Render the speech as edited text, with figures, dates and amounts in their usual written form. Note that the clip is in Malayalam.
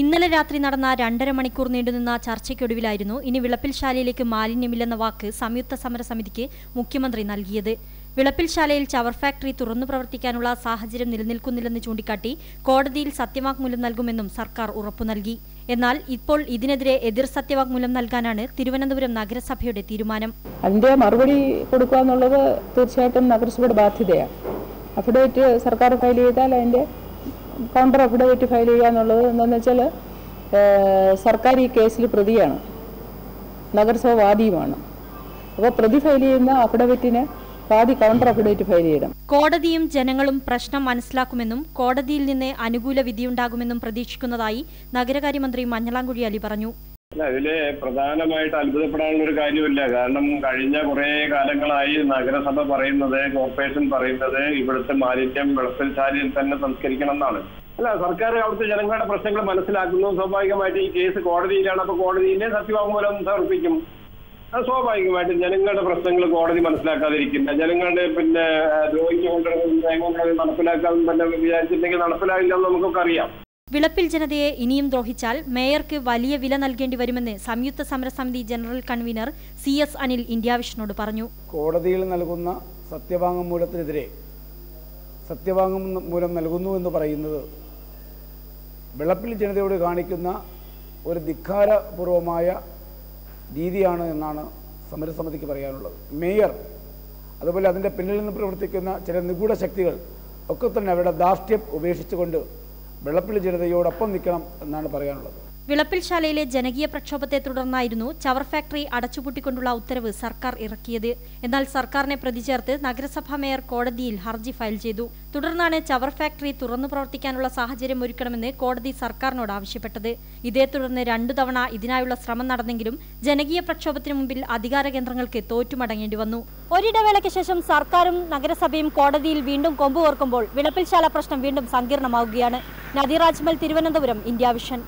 ഇന്നലെ രാത്രി നടന്ന 2.5 മണിക്കൂർ നീണ്ടുനിന്ന ചർച്ചയ്ക്കൊടുവിലായിരുന്നു ഇനി വിളപ്പിൽശാലയിലേക്ക് മാലിന്യമില്ലെന്ന വാക്ക് സംയുക്ത സമരസമിതിക്ക് മുഖ്യമന്ത്രി നൽകിയത്. വിളപ്പിൽശാലയിൽ ചവർ ഫാക്ടറി തുറന്നു പ്രവർത്തിക്കാനുള്ള സാഹചര്യം നിലനിൽക്കുന്നില്ലെന്ന് ചൂണ്ടിക്കാട്ടി കോടതിയിൽ സത്യവാങ്മൂലം നൽകുമെന്നും സർക്കാർ ഉറപ്പു നൽകി. എന്നാൽ ഇപ്പോൾ ഇതിനെതിരെ എതിർ സത്യവാങ്മൂലം നൽകാനാണ് തിരുവനന്തപുരം നഗരസഭയുടെ തീരുമാനം. അതിന്റെ മറുപടി കൊടുക്കുക എന്നുള്ളത് തീർച്ചയായിട്ടും നഗരസഭയുടെ ബാധ്യതയാണ്. അഫിഡവിറ്റ് സർക്കാർ ഫയൽ ചെയ്താൽ അതിന്റെ കൗണ്ടർ അഫിഡവിറ്റ് ഫയൽ ചെയ്യുക എന്നുള്ളത് എന്താണെന്ന് വെച്ചാൽ സർക്കാർ ഈ കേസിൽ പ്രതിയാണ്, നഗരസഭ വാദിയുമാണ്. അപ്പോൾ പ്രതി ഫയൽ ചെയ്യുന്ന അഫിഡവിറ്റിന് വാദി കൗണ്ടർ അഫിഡവിറ്റ് ഫയൽ ചെയ്യണം. കോടതിയും ജനങ്ങളും പ്രശ്നം മനസ്സിലാക്കുമെന്നും കോടതിയിൽ നിന്ന് അനുകൂല വിധിയുണ്ടാകുമെന്നും പ്രതീക്ഷിക്കുന്നതായി നഗരകാര്യമന്ത്രി മഞ്ഞളാംകുഴി അലി പറഞ്ഞു. ഇതില് പ്രധാനമായിട്ട് അത്ഭുതപ്പെടാനുള്ള ഒരു കാര്യമില്ല. കാരണം കഴിഞ്ഞ കുറെ കാലങ്ങളായി നഗരസഭ പറയുന്നത്, കോർപ്പറേഷൻ പറയുന്നത് ഇവിടുത്തെ മാലിന്യം വിളപ്പിൽശാലയിൽ തന്നെ സംസ്കരിക്കണം എന്നാണ്. സർക്കാർ അവിടുത്തെ ജനങ്ങളുടെ പ്രശ്നങ്ങൾ മനസ്സിലാക്കുന്നു. സ്വാഭാവികമായിട്ട് ഈ കേസ് കോടതിയിലാണ്. അപ്പൊ കോടതിയിലെ സത്യവാങ്മൂലം സമർപ്പിക്കും. അത് സ്വാഭാവികമായിട്ടും ജനങ്ങളുടെ പ്രശ്നങ്ങൾ കോടതി മനസ്സിലാക്കാതിരിക്കില്ല. ജനങ്ങളുടെ ദ്രോഹിച്ചുകൊണ്ട് നടപ്പിലാക്കാൻ വിചാരിച്ചിട്ടുണ്ടെങ്കിൽ നടപ്പിലാവില്ല എന്ന് നമുക്കൊക്കെ അറിയാം. വിളപ്പിൽ ജനതയെ ഇനിയും ദ്രോഹിച്ചാൽ മേയർക്ക് വലിയ വില നൽകേണ്ടി വരുമെന്ന് സംയുക്ത സമരസമിതി general convener CS Anil India വിഷനോട് പറഞ്ഞു. കോടതിയിൽ നൽകുന്ന സത്യവാങ്മൂലത്തിനെതിരെ സത്യവാങ്മൂലം നൽകുന്നു എന്ന് പറയുന്നത് വിളപ്പിൽ ജനതയോട് കാണിക്കുന്ന ഒരു ധിക്കാരപൂർവമായ രീതിയാണ് എന്നാണ് സമരസമിതിക്ക് പറയാനുള്ളത്. മേയർ അതുപോലെ അതിൻ്റെ പിന്നിൽ നിന്ന് പ്രവർത്തിക്കുന്ന ചില നിഗൂഢ ശക്തികൾ ഒക്കെ തന്നെ അവരുടെ ധാർഷ്ട്യം ഉപേക്ഷിച്ചുകൊണ്ട് വിളപ്പിൽ ജനതയോടൊപ്പം നിൽക്കണം എന്നാണ് പറയാനുള്ളത്. വിളപ്പിൽശാലയിലെ ജനകീയ പ്രക്ഷോഭത്തെ തുടർന്നായിരുന്നു ചവർ ഫാക്ടറി അടച്ചുപൂട്ടിക്കൊണ്ടുള്ള ഉത്തരവ് സർക്കാർ ഇറക്കിയത്. എന്നാൽ സർക്കാരിനെ പ്രതിചേർത്ത് നഗരസഭാ മേയർ കോടതിയിൽ ഹർജി ഫയൽ ചെയ്തു. തുടർന്നാണ് ചവർ ഫാക്ടറി തുറന്നു പ്രവർത്തിക്കാനുള്ള സാഹചര്യം ഒരുക്കണമെന്ന് കോടതി സർക്കാരിനോട് ആവശ്യപ്പെട്ടത്. ഇതേ തുടർന്ന് 2 തവണ ഇതിനായുള്ള ശ്രമം നടന്നെങ്കിലും ജനകീയ പ്രക്ഷോഭത്തിനു മുമ്പിൽ അധികാര കേന്ദ്രങ്ങൾക്ക് തോറ്റുമടങ്ങേണ്ടി വന്നു. ഒരിടവേളയ്ക്ക് ശേഷം സർക്കാരും നഗരസഭയും കോടതിയിൽ വീണ്ടും കൊമ്പുകോർക്കുമ്പോൾ വിളപ്പിൽശാല പ്രശ്നം വീണ്ടും സങ്കീർണമാവുകയാണ്. Nadeer Ajmal, Thiruvananthapuram, India vision.